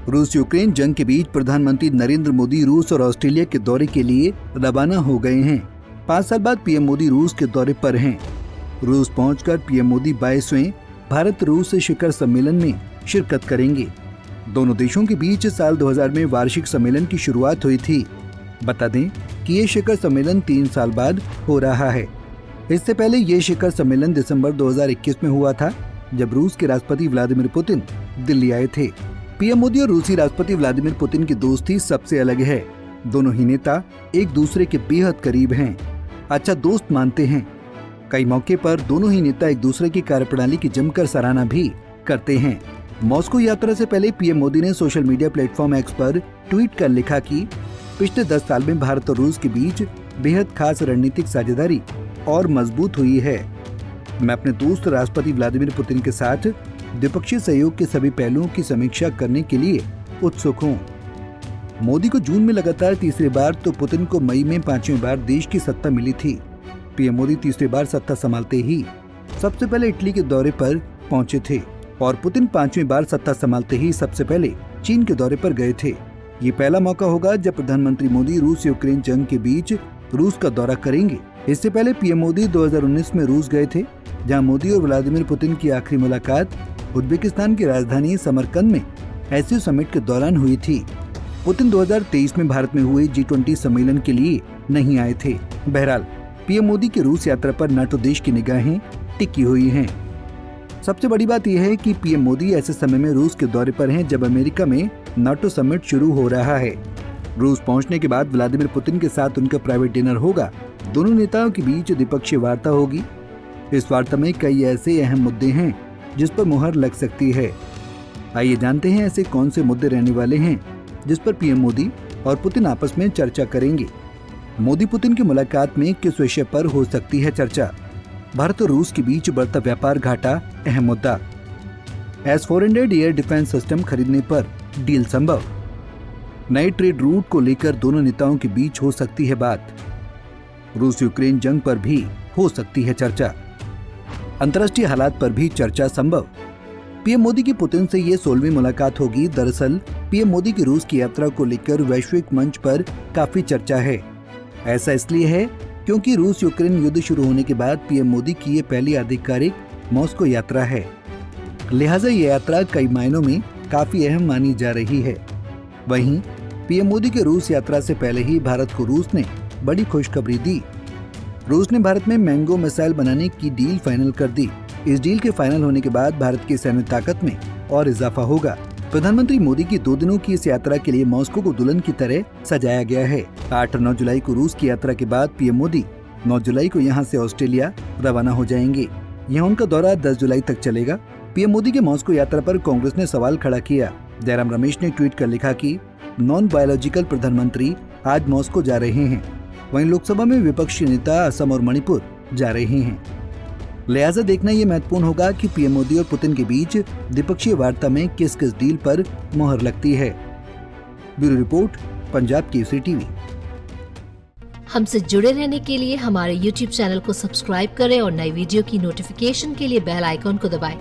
रूस यूक्रेन जंग के बीच प्रधानमंत्री नरेंद्र मोदी रूस और ऑस्ट्रेलिया के दौरे के लिए रवाना हो गए हैं। 5 साल बाद पीएम मोदी रूस के दौरे पर हैं। रूस पहुंचकर पीएम मोदी 22वें भारत रूस शिखर सम्मेलन में शिरकत करेंगे। दोनों देशों के बीच साल 2000 में वार्षिक सम्मेलन की शुरुआत हुई थी। बता दें कि ये शिखर सम्मेलन 3 साल बाद हो रहा है। इससे पहले ये शिखर सम्मेलन दिसंबर 2021 में हुआ था, जब रूस के राष्ट्रपति व्लादिमीर पुतिन दिल्ली आए थे। पीएम मोदी और रूसी राष्ट्रपति व्लादिमीर पुतिन की दोस्ती सबसे अलग है। दोनों ही नेता एक दूसरे के बेहद करीब हैं, अच्छा दोस्त मानते हैं। कई मौके पर दोनों ही नेता एक दूसरे की कार्यप्रणाली की जमकर सराहना भी करते हैं। मॉस्को यात्रा से पहले पीएम मोदी ने सोशल मीडिया प्लेटफॉर्म एक्स पर ट्वीट कर लिखा कि पिछले 10 साल में भारत और रूस के बीच बेहद खास रणनीतिक साझेदारी और मजबूत हुई है। मैं अपने दोस्त राष्ट्रपति व्लादिमीर पुतिन के साथ द्विपक्षीय सहयोग के सभी पहलुओं की समीक्षा करने के लिए उत्सुक हूँ। मोदी को जून में लगातार तीसरी बार तो पुतिन को मई में 5वीं बार देश की सत्ता मिली थी। पीएम मोदी तीसरी बार सत्ता संभालते ही सबसे पहले इटली के दौरे पर पहुंचे थे और पुतिन 5वीं बार सत्ता संभालते ही सबसे पहले चीन के दौरे पर गए थे। ये पहला मौका होगा जब प्रधानमंत्री मोदी रूस यूक्रेन जंग के बीच रूस का दौरा करेंगे। इससे पहले पीएम मोदी 2019 में रूस गए थे, जहां मोदी और व्लादिमीर पुतिन की आखिरी मुलाकात उज्बेकिस्तान की राजधानी समरकंद में एससीओ समिट के दौरान हुई थी। पुतिन 2023 में भारत में हुए G20 सम्मेलन के लिए नहीं आए थे। बहरहाल पीएम मोदी की रूस यात्रा पर नाटो देश की निगाहें टिकी हुई हैं। सबसे बड़ी बात यह है कि पीएम मोदी ऐसे समय में रूस के दौरे पर हैं जब अमेरिका में नाटो समिट शुरू हो रहा है। रूस पहुंचने के बाद व्लादिमीर पुतिन के साथ उनका प्राइवेट डिनर होगा। दोनों नेताओं के बीच द्विपक्षीय वार्ता होगी। इस वार्ता में कई ऐसे अहम मुद्दे हैं जिस पर मुहर लग सकती है। आइए जानते हैं ऐसे कौन से मुद्दे रहने वाले हैं जिस पर पीएम मोदी और पुतिन आपस में चर्चा करेंगे। मोदी पुतिन की मुलाकात में किस विषय पर हो सकती है चर्चा? भारत और रूस के बीच बढ़ता व्यापार घाटा अहम मुद्दा। S-400 एयर डिफेंस सिस्टम खरीदने पर डील संभव। नए ट्रेड रूट को लेकर दोनों नेताओं के बीच हो सकती है बात। रूस यूक्रेन जंग पर भी हो सकती है चर्चा। अंतर्राष्ट्रीय हालात पर भी चर्चा संभव। पीएम मोदी की पुतिन से ये 16वीं मुलाकात होगी। दरअसल पीएम मोदी की रूस की यात्रा को लेकर वैश्विक मंच पर काफी चर्चा है। ऐसा इसलिए है क्योंकि रूस यूक्रेन युद्ध शुरू होने के बाद पीएम मोदी की ये पहली आधिकारिक मॉस्को यात्रा है। लिहाजा ये यात्रा कई मायनों में काफी अहम मानी जा रही है। वहीं पीएम मोदी के रूस यात्रा से पहले ही भारत को रूस ने बड़ी खुशखबरी दी। रूस ने भारत में मैंगो मिसाइल बनाने की डील फाइनल कर दी। इस डील के फाइनल होने के बाद भारत की सैन्य ताकत में और इजाफा होगा। प्रधानमंत्री मोदी की 2 दिनों की इस यात्रा के लिए मॉस्को को दुल्हन की तरह सजाया गया है। 8 और 9 जुलाई को रूस की यात्रा के बाद पीएम मोदी 9 जुलाई को यहां से ऑस्ट्रेलिया रवाना हो जाएंगे। यहाँ उनका दौरा 10 जुलाई तक चलेगा। पीएम मोदी के मॉस्को यात्रा पर कांग्रेस ने सवाल खड़ा किया। जयराम रमेश ने ट्वीट कर लिखा कि नॉन बायोलॉजिकल प्रधानमंत्री आज मॉस्को जा रहे हैं। वहीं लोकसभा में विपक्षी नेता असम और मणिपुर जा रहे हैं। लिहाजा देखना ये महत्वपूर्ण होगा कि पीएम मोदी और पुतिन के बीच द्विपक्षीय वार्ता में किस किस डील पर मुहर लगती है। Bureau report, Punjab Kesari TV. हमसे जुड़े रहने के लिए हमारे YouTube चैनल को सब्सक्राइब करें और नई वीडियो की नोटिफिकेशन के लिए बेल आइकॉन को दबाएं।